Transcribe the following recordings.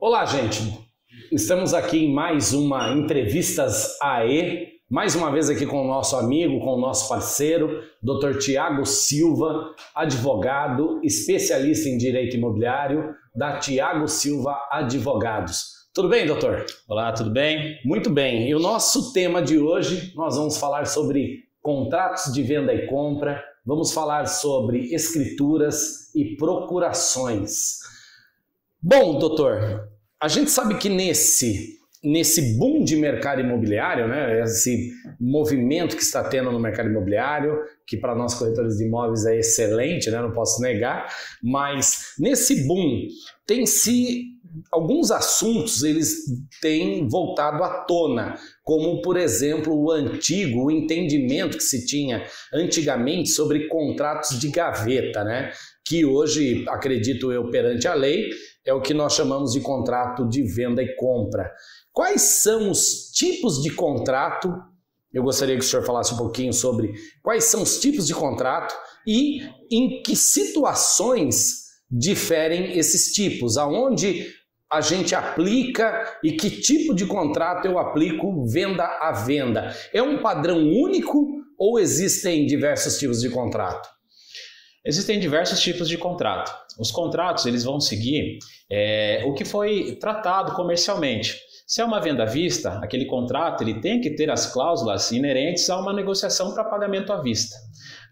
Olá, gente. Estamos aqui em mais uma Entrevistas AE, mais uma vez aqui com o nosso amigo, com o nosso parceiro, Dr. Thiago Silva, advogado, especialista em direito imobiliário, da Thiago Silva Advogados. Tudo bem, doutor? Olá, tudo bem? Muito bem. E o nosso tema de hoje, nós vamos falar sobre contratos de venda e compra, vamos falar sobre escrituras e procurações. Bom, doutor, a gente sabe que nesse boom de mercado imobiliário, né, esse movimento que está tendo no mercado imobiliário, que para nós corretores de imóveis é excelente, né, não posso negar, mas nesse boom alguns assuntos eles têm voltado à tona, como por exemplo o entendimento que se tinha antigamente sobre contratos de gaveta, né, que hoje, acredito eu, perante a lei, é o que nós chamamos de contrato de venda e compra. Quais são os tipos de contrato? Eu gostaria que o senhor falasse um pouquinho sobre quais são os tipos de contrato e em que situações diferem esses tipos, aonde a gente aplica e que tipo de contrato eu aplico venda a venda. É um padrão único ou existem diversos tipos de contrato? Existem diversos tipos de contrato. Os contratos eles vão seguir o que foi tratado comercialmente. Se é uma venda à vista, aquele contrato ele tem que ter as cláusulas inerentes a uma negociação para pagamento à vista.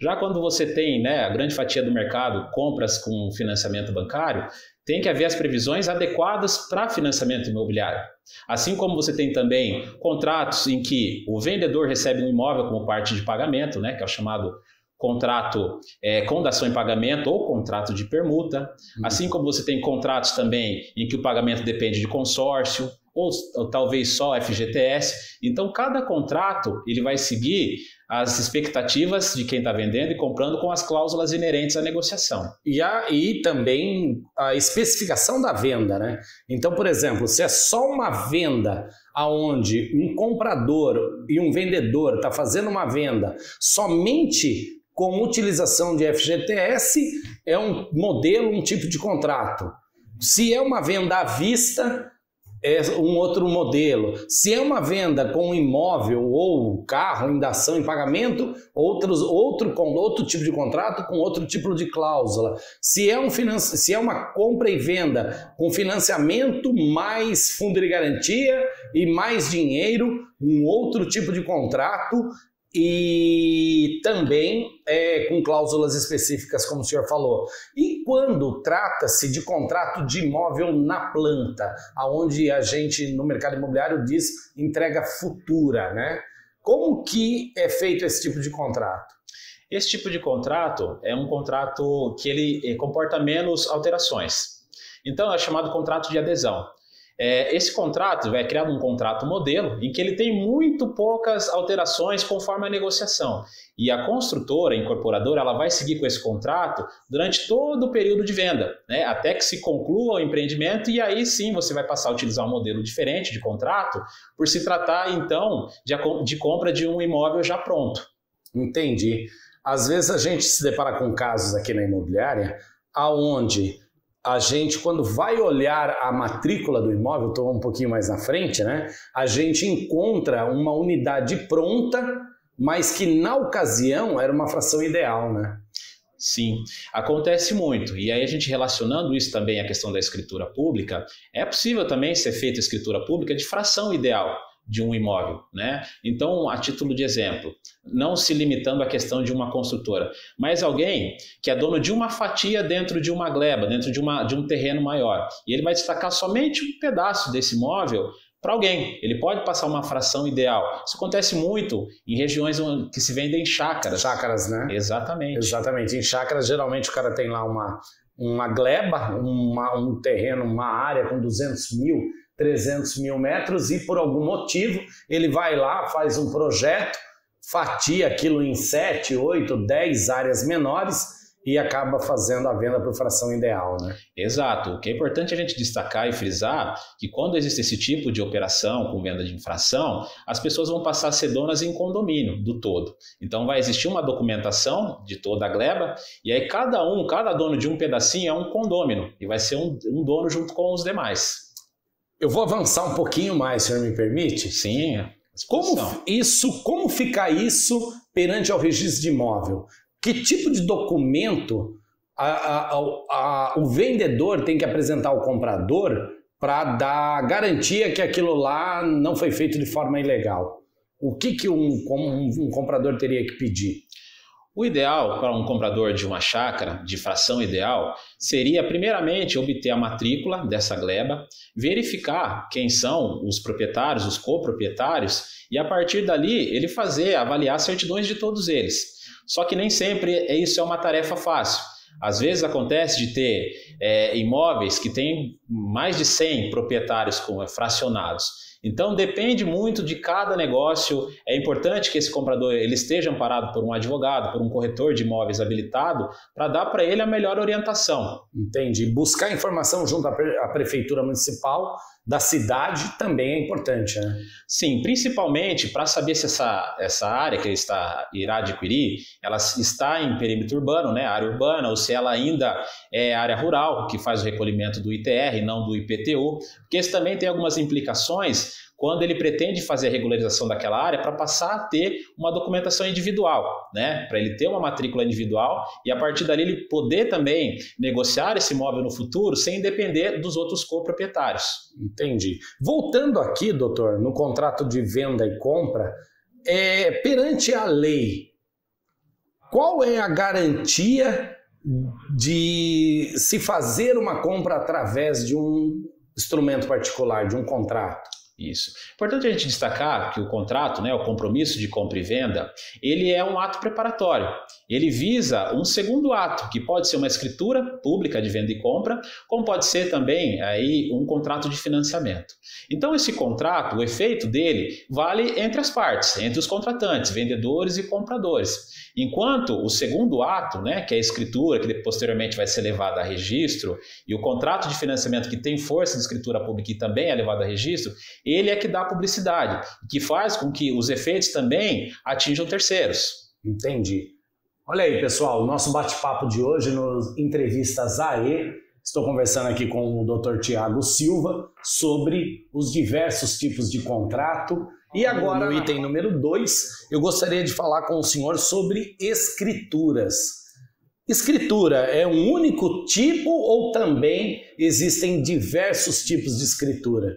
Já quando você tem, né, a grande fatia do mercado, compras com financiamento bancário, tem que haver as previsões adequadas para financiamento imobiliário. Assim como você tem também contratos em que o vendedor recebe um imóvel como parte de pagamento, né, que é o chamado contrato com dação em pagamento ou contrato de permuta. Assim como você tem contratos também em que o pagamento depende de consórcio ou talvez só FGTS. Então, cada contrato ele vai seguir as expectativas de quem está vendendo e comprando com as cláusulas inerentes à negociação. E também a especificação da venda, né? Então, por exemplo, se é só uma venda onde um comprador e um vendedor está fazendo uma venda somente com utilização de FGTS, é um modelo, um tipo de contrato. Se é uma venda à vista, é um outro modelo. Se é uma venda com imóvel ou carro em dação em pagamento, outro tipo de contrato com outro tipo de cláusula. Se é uma compra e venda com financiamento mais fundo de garantia e mais dinheiro, um outro tipo de contrato. E também com cláusulas específicas, como o senhor falou. E quando trata-se de contrato de imóvel na planta, onde a gente no mercado imobiliário diz entrega futura, né? Como que é feito esse tipo de contrato? Esse tipo de contrato é um contrato que ele comporta menos alterações. Então é chamado contrato de adesão. Esse contrato vai criar um contrato modelo em que ele tem muito poucas alterações conforme a negociação. E a construtora, a incorporadora, ela vai seguir com esse contrato durante todo o período de venda, né? Até que se conclua o empreendimento e aí sim você vai passar a utilizar um modelo diferente de contrato por se tratar então de compra de um imóvel já pronto. Entendi. Às vezes a gente se depara com casos aqui na imobiliária aonde a gente, quando vai olhar a matrícula do imóvel, estou um pouquinho mais na frente, né? A gente encontra uma unidade pronta, mas que na ocasião era uma fração ideal, né? Sim, acontece muito. E aí a gente relacionando isso também à questão da escritura pública, é possível também ser feita escritura pública de fração ideal de um imóvel, né? Então, a título de exemplo, não se limitando à questão de uma construtora, mas alguém que é dono de uma fatia dentro de uma gleba, dentro de um terreno maior, e ele vai destacar somente um pedaço desse imóvel para alguém. Ele pode passar uma fração ideal. Isso acontece muito em regiões que se vendem chácaras. Chácaras, né? Exatamente. Exatamente. Em chácaras, geralmente o cara tem lá uma gleba, um terreno, uma área com 200 mil, 300 mil metros e por algum motivo ele vai lá, faz um projeto, fatia aquilo em 7, 8, 10 áreas menores e acaba fazendo a venda por fração ideal, né? Exato. O que é importante a gente destacar e frisar que quando existe esse tipo de operação com venda de infração, as pessoas vão passar a ser donas em condomínio do todo. Então vai existir uma documentação de toda a gleba e aí cada dono de um pedacinho é um condômino e vai ser um dono junto com os demais. Eu vou avançar um pouquinho mais, se o senhor me permite? Sim. Como fica isso perante ao registro de imóvel? Que tipo de documento o vendedor tem que apresentar ao comprador para dar garantia que aquilo lá não foi feito de forma ilegal? O que um comprador teria que pedir? O ideal para um comprador de uma chácara, de fração ideal, seria primeiramente obter a matrícula dessa gleba, verificar quem são os proprietários, os coproprietários, e a partir dali ele avaliar certidões de todos eles. Só que nem sempre isso é uma tarefa fácil. Às vezes acontece de ter imóveis que têm mais de 100 proprietários fracionados. Então depende muito de cada negócio. É importante que esse comprador ele esteja amparado por um advogado, por um corretor de imóveis habilitado, para dar para ele a melhor orientação. Entendi. Buscar informação junto à prefeitura municipal da cidade também é importante, né? Sim, principalmente para saber se essa área que ele irá adquirir, ela está em perímetro urbano, né, área urbana, ou se ela ainda é área rural, que faz o recolhimento do ITR, não do IPTU, porque isso também tem algumas implicações quando ele pretende fazer a regularização daquela área para passar a ter uma documentação individual, né? Para ele ter uma matrícula individual e a partir dali ele poder também negociar esse imóvel no futuro sem depender dos outros coproprietários. Entendi. Voltando aqui, doutor, no contrato de venda e compra, perante a lei, qual é a garantia de se fazer uma compra através de um instrumento particular, de um contrato? Isso. Importante a gente destacar que o contrato, né, o compromisso de compra e venda, ele é um ato preparatório. Ele visa um segundo ato, que pode ser uma escritura pública de venda e compra, como pode ser também aí um contrato de financiamento. Então esse contrato, o efeito dele vale entre as partes, entre os contratantes, vendedores e compradores. Enquanto o segundo ato, né, que é a escritura, que posteriormente vai ser levada a registro, e o contrato de financiamento que tem força de escritura pública e também é levado a registro, ele é que dá publicidade, que faz com que os efeitos também atinjam terceiros. Entendi. Olha aí, pessoal, o nosso bate-papo de hoje no Entrevistas AE. Estou conversando aqui com o Dr. Tiago Silva sobre os diversos tipos de contrato. E agora, no item número 2, eu gostaria de falar com o senhor sobre escrituras. Escritura é um único tipo ou também existem diversos tipos de escritura?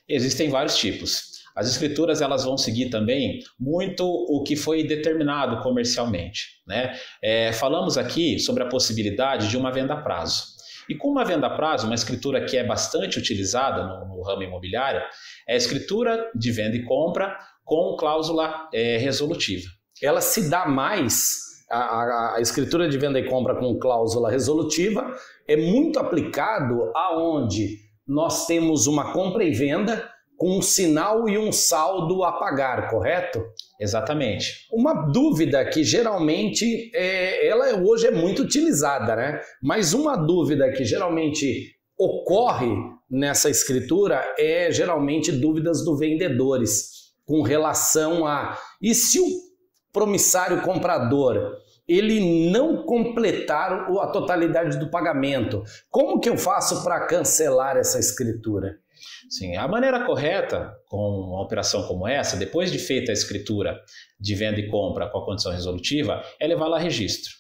Existem vários tipos. As escrituras elas vão seguir também muito o que foi determinado comercialmente, né? Falamos aqui sobre a possibilidade de uma venda a prazo. E com uma venda a prazo, uma escritura que é bastante utilizada no ramo imobiliário, é a escritura de venda e compra com cláusula resolutiva. Ela se dá mais, a escritura de venda e compra com cláusula resolutiva é muito aplicado aonde nós temos uma compra e venda com um sinal e um saldo a pagar, correto? Exatamente. Uma dúvida que geralmente, ela hoje é muito utilizada, né? Mas uma dúvida que geralmente ocorre nessa escritura é geralmente dúvidas dos vendedores com relação a... E se o promissário comprador ele não completar a totalidade do pagamento, como que eu faço para cancelar essa escritura? Sim, a maneira correta com uma operação como essa, depois de feita a escritura de venda e compra com a condição resolutiva, é levá-la a registro.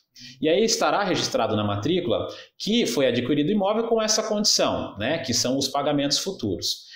E aí estará registrado na matrícula que foi adquirido imóvel com essa condição, né, que são os pagamentos futuros.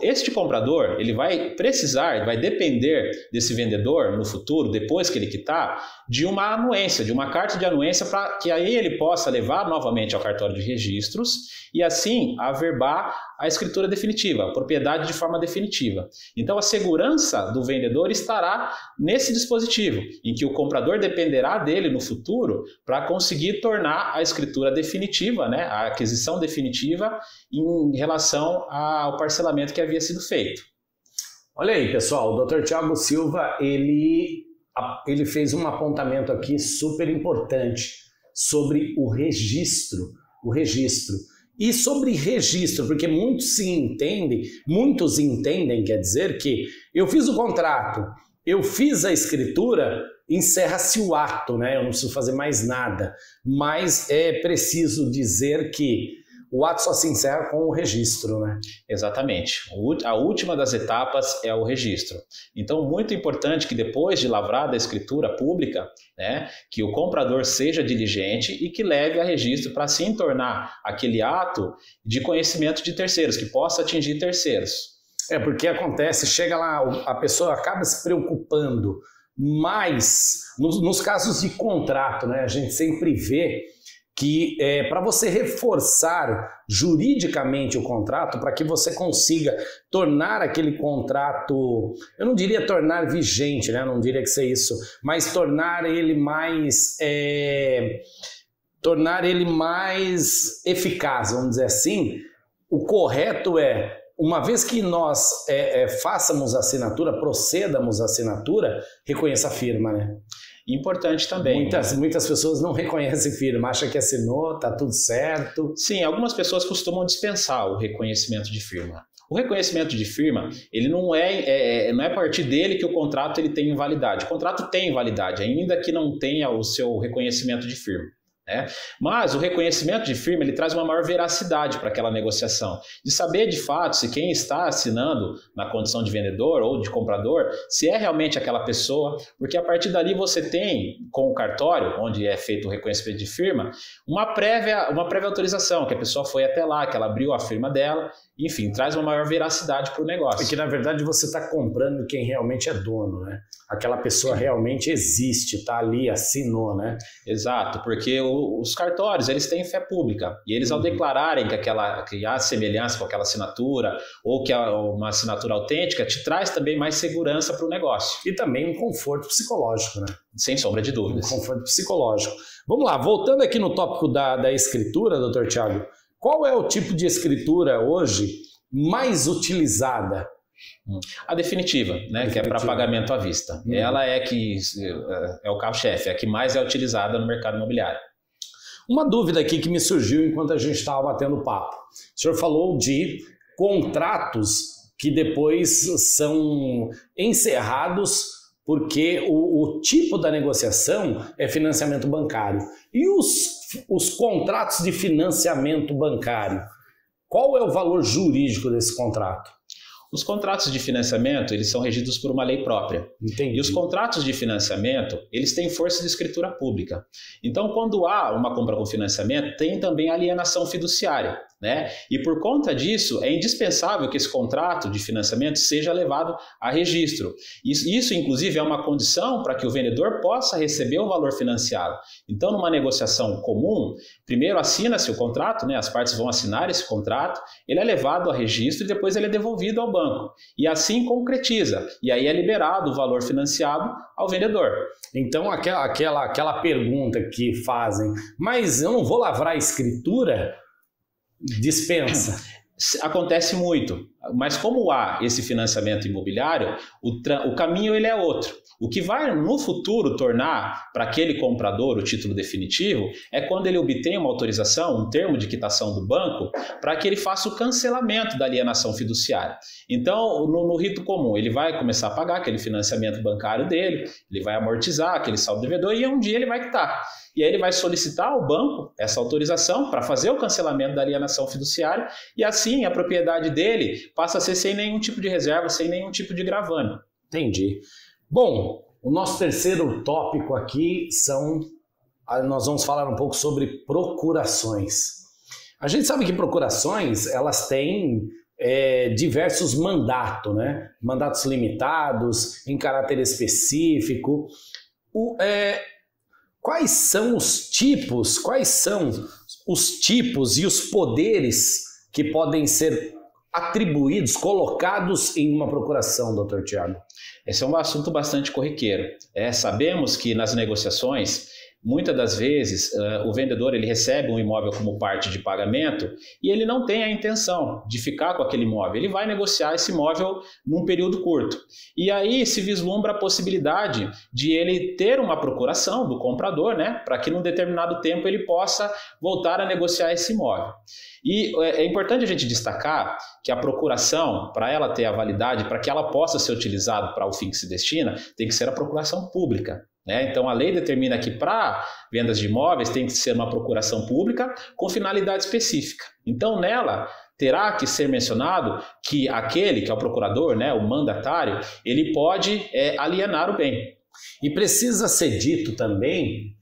Este comprador, ele vai precisar, vai depender desse vendedor no futuro, depois que ele quitar, de uma anuência, de uma carta de anuência para que aí ele possa levar novamente ao cartório de registros e assim averbar a escritura definitiva, a propriedade de forma definitiva. Então a segurança do vendedor estará nesse dispositivo, em que o comprador dependerá dele no futuro para conseguir tornar a escritura definitiva, né, a aquisição definitiva em relação ao parcelamento que havia sido feito. Olha aí, pessoal, o Dr. Tiago Silva, ele fez um apontamento aqui super importante sobre o registro. E sobre registro, porque muitos entendem, quer dizer que eu fiz o contrato, eu fiz a escritura, encerra-se o ato, né? Eu não preciso fazer mais nada. Mas é preciso dizer que o ato só se encerra com o registro, né? Exatamente. A última das etapas é o registro. Então, muito importante que depois de lavrada a escritura pública, né, que o comprador seja diligente e que leve a registro para assim tornar aquele ato de conhecimento de terceiros, que possa atingir terceiros. Porque acontece, chega lá, a pessoa acaba se preocupando mais nos casos de contrato, né? A gente sempre vê que para você reforçar juridicamente o contrato, para que você consiga tornar aquele contrato, eu não diria tornar vigente, né? Não diria que seja isso, mas tornar ele mais eficaz, vamos dizer assim. O correto é, uma vez que nós façamos a assinatura, procedamos a assinatura, reconheça a firma, né? Importante também. Muitas pessoas não reconhecem firma, acham que assinou, tá tudo certo. Sim, algumas pessoas costumam dispensar o reconhecimento de firma. O reconhecimento de firma, ele não é a partir dele que o contrato ele tem validade. O contrato tem validade, ainda que não tenha o seu reconhecimento de firma. Mas o reconhecimento de firma ele traz uma maior veracidade para aquela negociação, de saber de fato se quem está assinando na condição de vendedor ou de comprador, se é realmente aquela pessoa, porque a partir dali você tem, com o cartório, onde é feito o reconhecimento de firma, uma prévia autorização, que a pessoa foi até lá, que ela abriu a firma dela, enfim, traz uma maior veracidade para o negócio. Porque na verdade você está comprando quem realmente é dono, né? Aquela pessoa realmente existe, está ali, assinou, né? Exato, porque os cartórios, eles têm fé pública, e eles ao declararem que há semelhança com aquela assinatura, ou que há uma assinatura autêntica, te traz também mais segurança para o negócio. E também um conforto psicológico, né? Sem sombra de dúvidas. Um conforto psicológico. Vamos lá, voltando aqui no tópico da escritura, doutor Thiago, qual é o tipo de escritura hoje mais utilizada? A definitiva, né, que é para pagamento à vista. Ela é o carro-chefe, é a que mais é utilizada no mercado imobiliário. Uma dúvida aqui que me surgiu enquanto a gente estava batendo papo. O senhor falou de contratos que depois são encerrados porque o tipo da negociação é financiamento bancário. E os contratos de financiamento bancário? Qual é o valor jurídico desse contrato? Os contratos de financiamento, eles são regidos por uma lei própria. Entendi. E os contratos de financiamento, eles têm força de escritura pública. Então, quando há uma compra com financiamento, tem também alienação fiduciária, né? E por conta disso, é indispensável que esse contrato de financiamento seja levado a registro. Isso inclusive, é uma condição para que o vendedor possa receber o valor financiado. Então, numa negociação comum, primeiro assina-se o contrato, né? As partes vão assinar esse contrato, ele é levado a registro e depois ele é devolvido ao banco. E assim concretiza. E aí é liberado o valor financiado ao vendedor. Então, aquela pergunta que fazem, mas eu não vou lavrar a escritura? Dispensa. Acontece muito, mas como há esse financiamento imobiliário, o caminho ele é outro. O que vai no futuro tornar para aquele comprador o título definitivo é quando ele obtém uma autorização, um termo de quitação do banco, para que ele faça o cancelamento da alienação fiduciária. Então, no rito comum, ele vai começar a pagar aquele financiamento bancário dele, ele vai amortizar aquele saldo devedor e um dia ele vai quitar. E aí ele vai solicitar ao banco essa autorização para fazer o cancelamento da alienação fiduciária e assim a propriedade dele passa a ser sem nenhum tipo de reserva, sem nenhum tipo de gravame. Entendi. Bom, o nosso terceiro tópico aqui nós vamos falar um pouco sobre procurações. A gente sabe que procurações, elas têm diversos mandatos, né? Mandatos limitados, em caráter específico. Quais são os tipos e os poderes que podem ser atribuídos, colocados em uma procuração, doutor Thiago? Esse é um assunto bastante corriqueiro. Sabemos que nas negociações, muitas das vezes, o vendedor ele recebe um imóvel como parte de pagamento e ele não tem a intenção de ficar com aquele imóvel. Ele vai negociar esse imóvel num período curto. E aí se vislumbra a possibilidade de ele ter uma procuração do comprador, né, para que num determinado tempo ele possa voltar a negociar esse imóvel. E é importante a gente destacar que a procuração, para ela ter a validade, para que ela possa ser utilizada para o fim que se destina, tem que ser a procuração pública. né? Então a lei determina que para vendas de imóveis tem que ser uma procuração pública com finalidade específica. Então nela terá que ser mencionado que aquele que é o procurador, né, o mandatário, ele pode alienar o bem. E precisa ser dito também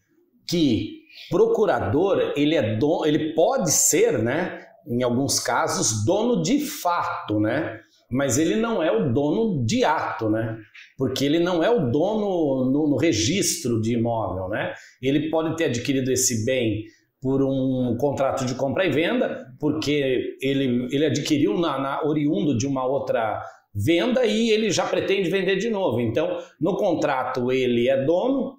que procurador, ele pode ser, né, em alguns casos, dono de fato, né? Mas ele não é o dono de ato, né? Porque ele não é o dono no registro de imóvel, né? Ele pode ter adquirido esse bem por um contrato de compra e venda, porque ele adquiriu oriundo de uma outra venda e ele já pretende vender de novo. Então, no contrato ele é dono,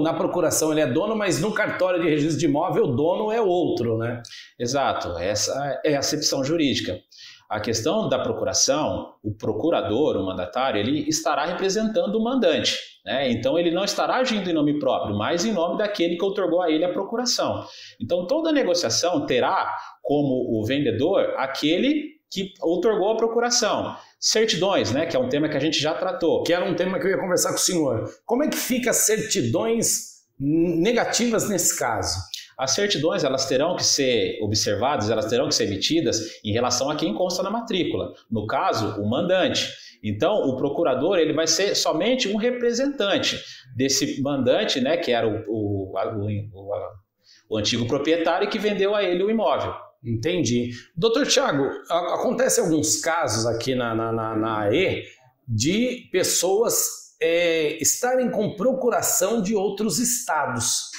na procuração ele é dono, mas no cartório de registro de imóvel o dono é outro, né? Exato, essa é a acepção jurídica. A questão da procuração, o procurador, o mandatário, ele estará representando o mandante, né? Então ele não estará agindo em nome próprio, mas em nome daquele que outorgou a ele a procuração. Então toda negociação terá como o vendedor aquele que outorgou a procuração. Certidões, né, que é um tema que a gente já tratou. Que era um tema que eu ia conversar com o senhor. Como é que fica as certidões negativas nesse caso? As certidões, elas terão que ser observadas, elas terão que ser emitidas em relação a quem consta na matrícula. No caso, o mandante. Então, o procurador ele vai ser somente um representante desse mandante, né, que era o antigo proprietário que vendeu a ele o imóvel. Entendi. Doutor Tiago, acontece alguns casos aqui na AE de pessoas estarem com procuração de outros estados.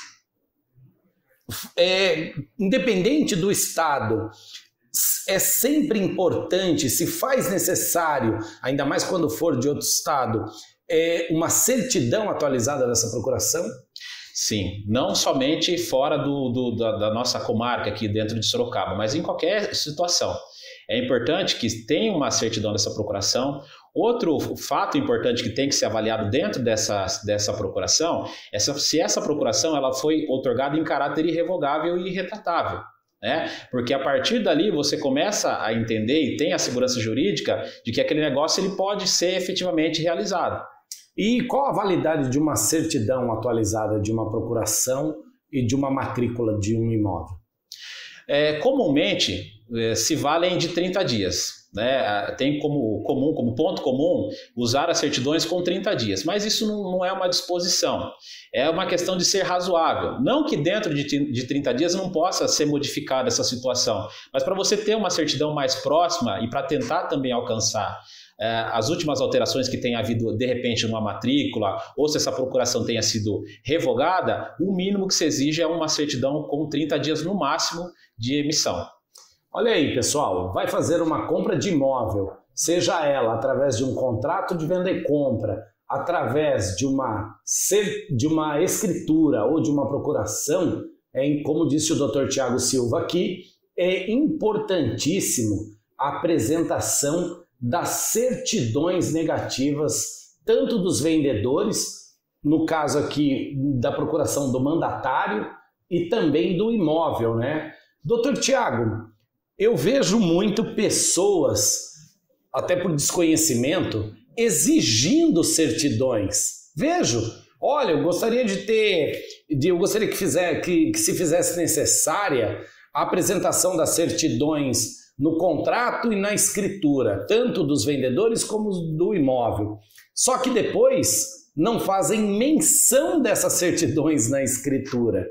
Independente do estado, é sempre importante, se faz necessário, ainda mais quando for de outro estado, uma certidão atualizada dessa procuração? Sim, não somente fora da nossa comarca aqui dentro de Sorocaba, mas em qualquer situação. É importante que tenha uma certidão dessa procuração. Outro fato importante que tem que ser avaliado dentro dessa procuração é se essa procuração ela foi outorgada em caráter irrevogável e irretratável, né? Porque a partir dali você começa a entender e tem a segurança jurídica de que aquele negócio ele pode ser efetivamente realizado. E qual a validade de uma certidão atualizada de uma procuração e de uma matrícula de um imóvel? Comumente se valem de 30 dias. Né? Tem como ponto comum usar as certidões com 30 dias, mas isso não é uma disposição, é uma questão de ser razoável. Não que dentro de 30 dias não possa ser modificada essa situação, mas para você ter uma certidão mais próxima e para tentar também alcançar as últimas alterações que tenha havido de repente numa matrícula ou se essa procuração tenha sido revogada, o mínimo que se exige é uma certidão com 30 dias no máximo de emissão. Olha aí, pessoal, vai fazer uma compra de imóvel, seja ela através de um contrato de venda e compra, através de uma escritura ou de uma procuração, como disse o Dr. Tiago Silva aqui, é importantíssimo a apresentação das certidões negativas, tanto dos vendedores, no caso aqui da procuração do mandatário, e também do imóvel, né? Dr. Tiago, eu vejo muito pessoas, até por desconhecimento, exigindo certidões. Vejo, olha, eu gostaria que se fizesse necessária a apresentação das certidões no contrato e na escritura, tanto dos vendedores como do imóvel. Só que depois não fazem menção dessas certidões na escritura.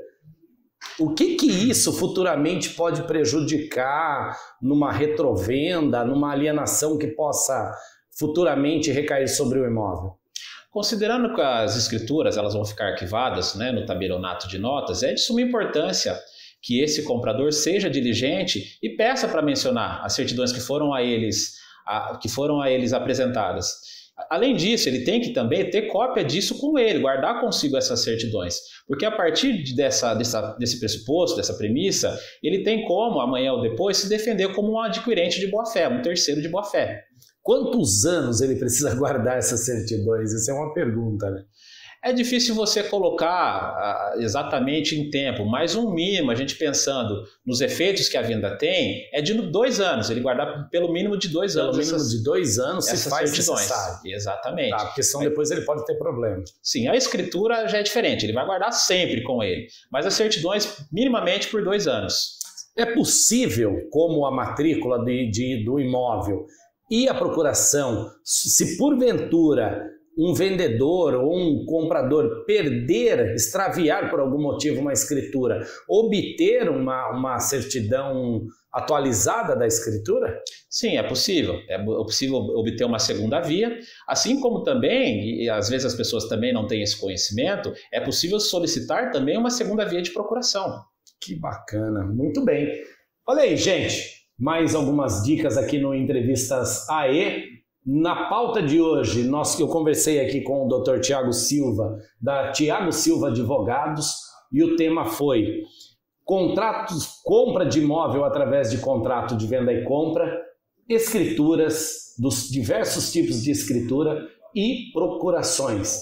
O que isso futuramente pode prejudicar numa retrovenda, numa alienação que possa futuramente recair sobre o imóvel? Considerando que as escrituras elas vão ficar arquivadas, né, no tabelionato de notas, é de suma importância que esse comprador seja diligente e peça para mencionar as certidões que foram a eles apresentadas. Além disso, ele tem que também ter cópia disso com ele, guardar consigo essas certidões. Porque a partir desse pressuposto, dessa premissa, ele tem como, amanhã ou depois, se defender como um adquirente de boa-fé, um terceiro de boa-fé. Quantos anos ele precisa guardar essas certidões? Essa é uma pergunta, né? É difícil você colocar exatamente em tempo, mas um mínimo, a gente pensando nos efeitos que a venda tem, é de 2 anos, ele guardar pelo mínimo de 2 anos. Pelo mínimo de 2 anos se faz necessário. Exatamente. Tá, porque senão depois ele pode ter problema. Sim, a escritura já é diferente, ele vai guardar sempre com ele, mas as certidões minimamente por 2 anos. É possível, como a matrícula do imóvel e a procuração, se porventura um vendedor ou um comprador extraviar por algum motivo uma escritura, obter uma certidão atualizada da escritura? Sim, é possível. É possível obter uma segunda via, assim como também, e às vezes as pessoas também não têm esse conhecimento, é possível solicitar também uma segunda via de procuração. Que bacana, muito bem. Olha aí, gente, mais algumas dicas aqui no Entrevistas AE. Na pauta de hoje, eu conversei aqui com o Dr. Tiago Silva, da Tiago Silva Advogados, e o tema foi compra de imóvel através de contrato de venda e compra, escrituras, dos diversos tipos de escritura e procurações.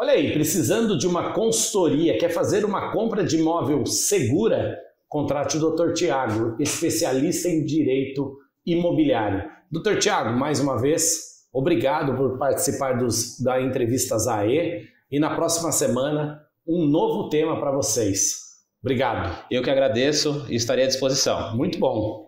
Olha aí, precisando de uma consultoria, quer fazer uma compra de imóvel segura? Contrate o Dr. Tiago, especialista em direito imobiliário. Dr. Tiago, mais uma vez, obrigado por participar da Entrevistas AE e na próxima semana um novo tema para vocês. Obrigado. Eu que agradeço e estarei à disposição. Muito bom.